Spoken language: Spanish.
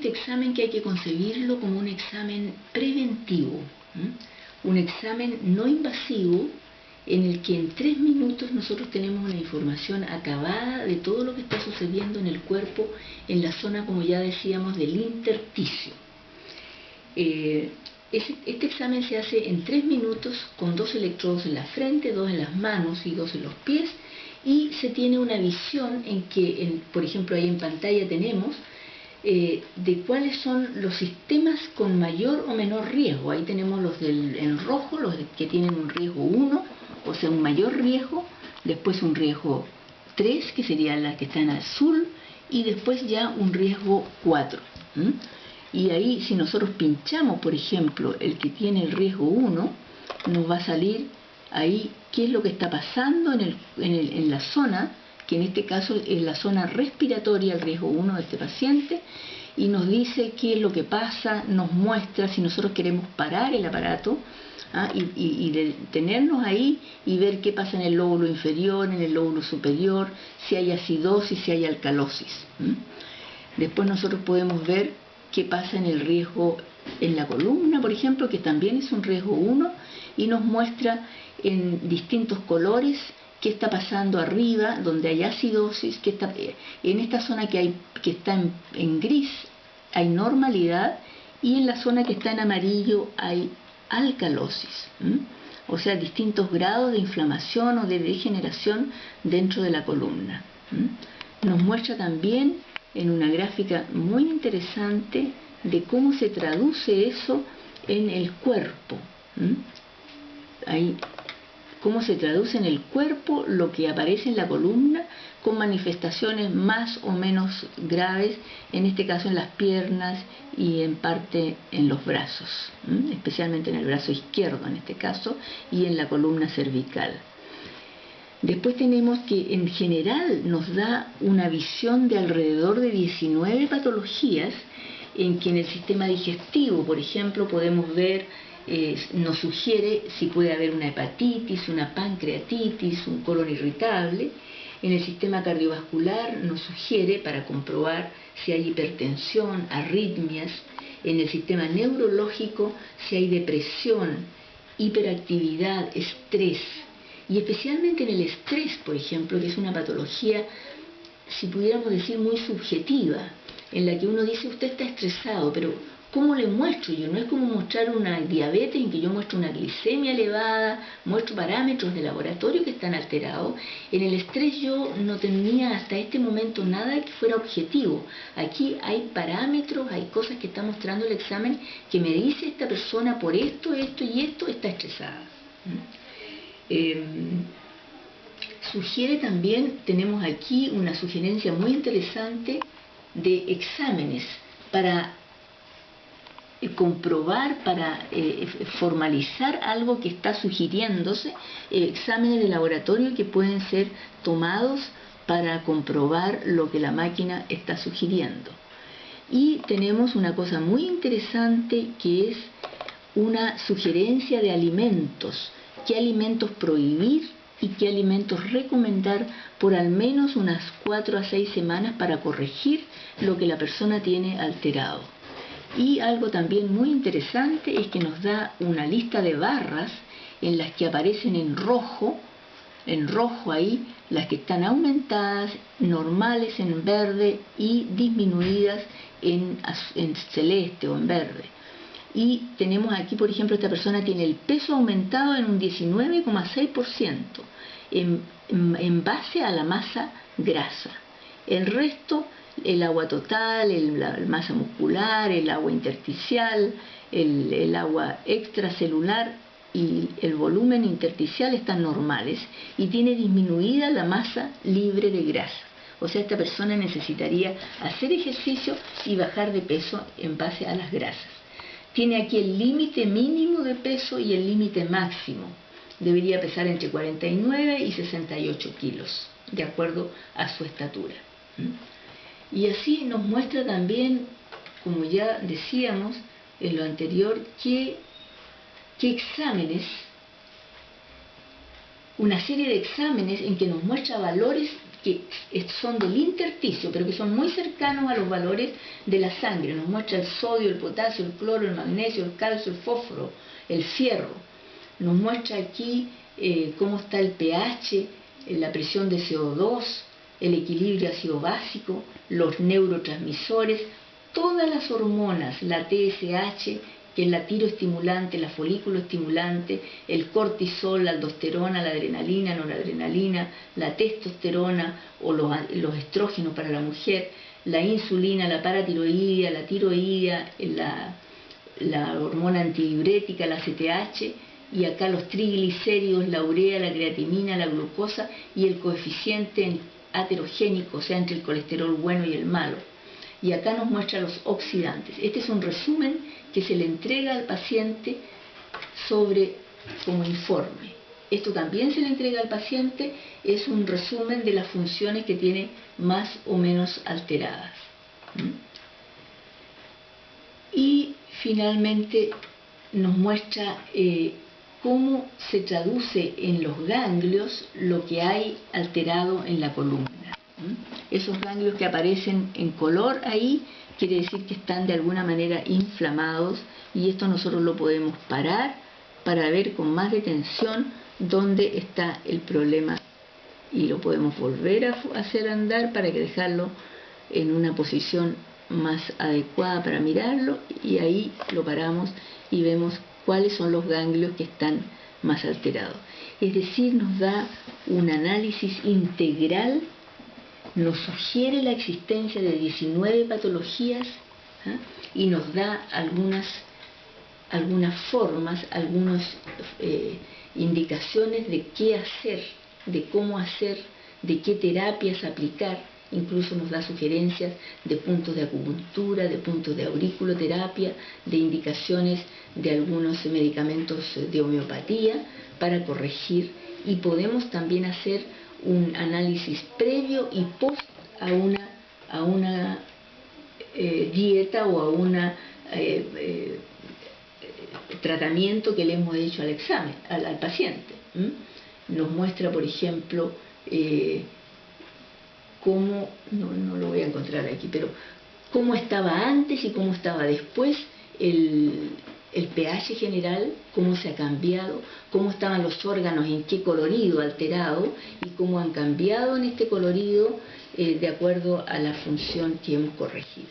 este examen que hay que concebirlo como un examen preventivo, un examen no invasivo en el que en 3 minutos nosotros tenemos una información acabada de todo lo que está sucediendo en el cuerpo, en la zona, como ya decíamos, del intersticio. Este examen se hace en 3 minutos con 2 electrodos en la frente, 2 en las manos y 2 en los pies, y se tiene una visión en que, por ejemplo, ahí en pantalla tenemos de cuáles son los sistemas con mayor o menor riesgo. Ahí tenemos los en rojo, los que tienen un riesgo 1, o sea, un mayor riesgo, después un riesgo 3, que sería la que está en azul, y después ya un riesgo 4. Y ahí, si nosotros pinchamos, por ejemplo, el que tiene el riesgo 1, nos va a salir ahí qué es lo que está pasando en la zona, que en este caso es la zona respiratoria, el riesgo 1 de este paciente, y nos dice qué es lo que pasa, nos muestra si nosotros queremos parar el aparato y detenernos ahí y ver qué pasa en el lóbulo inferior, en el lóbulo superior, si hay acidosis, si hay alcalosis. Después nosotros podemos ver qué pasa en el riesgo en la columna, por ejemplo, que también es un riesgo 1, y nos muestra en distintos colores qué está pasando arriba, donde hay acidosis, en esta zona que está en gris hay normalidad, y en la zona que está en amarillo hay alcalosis. O sea, distintos grados de inflamación o de degeneración dentro de la columna. Nos muestra también en una gráfica muy interesante de cómo se traduce eso en el cuerpo. Ahí, cómo se traduce en el cuerpo lo que aparece en la columna con manifestaciones más o menos graves, en este caso en las piernas y en parte en los brazos, especialmente en el brazo izquierdo en este caso, y en la columna cervical. Después tenemos que en general nos da una visión de alrededor de 19 patologías, en que en el sistema digestivo, por ejemplo, podemos ver, nos sugiere si puede haber una hepatitis, una pancreatitis, un colon irritable. En el sistema cardiovascular nos sugiere para comprobar si hay hipertensión, arritmias. En el sistema neurológico si hay depresión, hiperactividad, estrés. Y especialmente en el estrés, por ejemplo, que es una patología, si pudiéramos decir, muy subjetiva, en la que uno dice, usted está estresado, pero ¿cómo le muestro yo? No es como mostrar una diabetes en que yo muestro una glicemia elevada, muestro parámetros de laboratorio que están alterados. En el estrés yo no tenía hasta este momento nada que fuera objetivo. Aquí hay parámetros, hay cosas que está mostrando el examen que me dice esta persona por esto, esto y esto está estresada. Sugiere también, tenemos aquí una sugerencia muy interesante de exámenes para comprobar, para formalizar algo que está sugiriéndose, exámenes de laboratorio que pueden ser tomados para comprobar lo que la máquina está sugiriendo. Y tenemos una cosa muy interesante que es una sugerencia de alimentos, qué alimentos prohibir y qué alimentos recomendar por al menos unas 4 a 6 semanas para corregir lo que la persona tiene alterado. Y algo también muy interesante es que nos da una lista de barras en las que aparecen en rojo ahí, las que están aumentadas, normales en verde y disminuidas en celeste o en verde. Y tenemos aquí, por ejemplo, esta persona tiene el peso aumentado en un 19,6% en base a la masa grasa. El resto, el agua total, la masa muscular, el agua intersticial, el agua extracelular y el volumen intersticial están normales y tiene disminuida la masa libre de grasa. O sea, esta persona necesitaría hacer ejercicio y bajar de peso en base a las grasas. Tiene aquí el límite mínimo de peso y el límite máximo. Debería pesar entre 49 y 68 kilos, de acuerdo a su estatura. Y así nos muestra también, como ya decíamos en lo anterior, qué exámenes, una serie de exámenes en que nos muestra valores que son del intersticio, pero que son muy cercanos a los valores de la sangre. Nos muestra el sodio, el potasio, el cloro, el magnesio, el calcio, el fósforo, el fierro. Nos muestra aquí cómo está el pH, la presión de CO2, el equilibrio ácido-básico, los neurotransmisores, todas las hormonas, la TSH, que es la tiroestimulante, la folículo estimulante, el cortisol, la aldosterona, la adrenalina, noradrenalina, la testosterona o los estrógenos para la mujer, la insulina, la paratiroidea, la tiroidea, la hormona antidiurética, la CTH, y acá los triglicéridos, la urea, la creatinina, la glucosa y el coeficiente aterogénico, o sea, entre el colesterol bueno y el malo. Y acá nos muestra los oxidantes. Este es un resumen que se le entrega al paciente como informe. Esto también se le entrega al paciente, es un resumen de las funciones que tiene más o menos alteradas. Y finalmente nos muestra cómo se traduce en los ganglios lo que hay alterado en la columna. Esos ganglios que aparecen en color ahí, quiere decir que están de alguna manera inflamados, y esto nosotros lo podemos parar para ver con más detención dónde está el problema, y lo podemos volver a hacer andar para que dejarlo en una posición más adecuada para mirarlo, y ahí lo paramos y vemos cuáles son los ganglios que están más alterados. Es decir, nos da un análisis integral, nos sugiere la existencia de 19 patologías, y nos da algunas formas, algunas indicaciones de qué hacer, de cómo hacer, de qué terapias aplicar. Incluso nos da sugerencias de puntos de acupuntura, de puntos de auriculoterapia, de indicaciones de algunos medicamentos de homeopatía para corregir, y podemos también hacer un análisis previo y post a una dieta o a un tratamiento que le hemos hecho al paciente. Nos muestra, por ejemplo, cómo, no lo voy a encontrar aquí, pero cómo estaba antes y cómo estaba después el pH general, cómo se ha cambiado, cómo estaban los órganos, en qué colorido alterado, y cómo han cambiado en este colorido de acuerdo a la función que hemos corregido.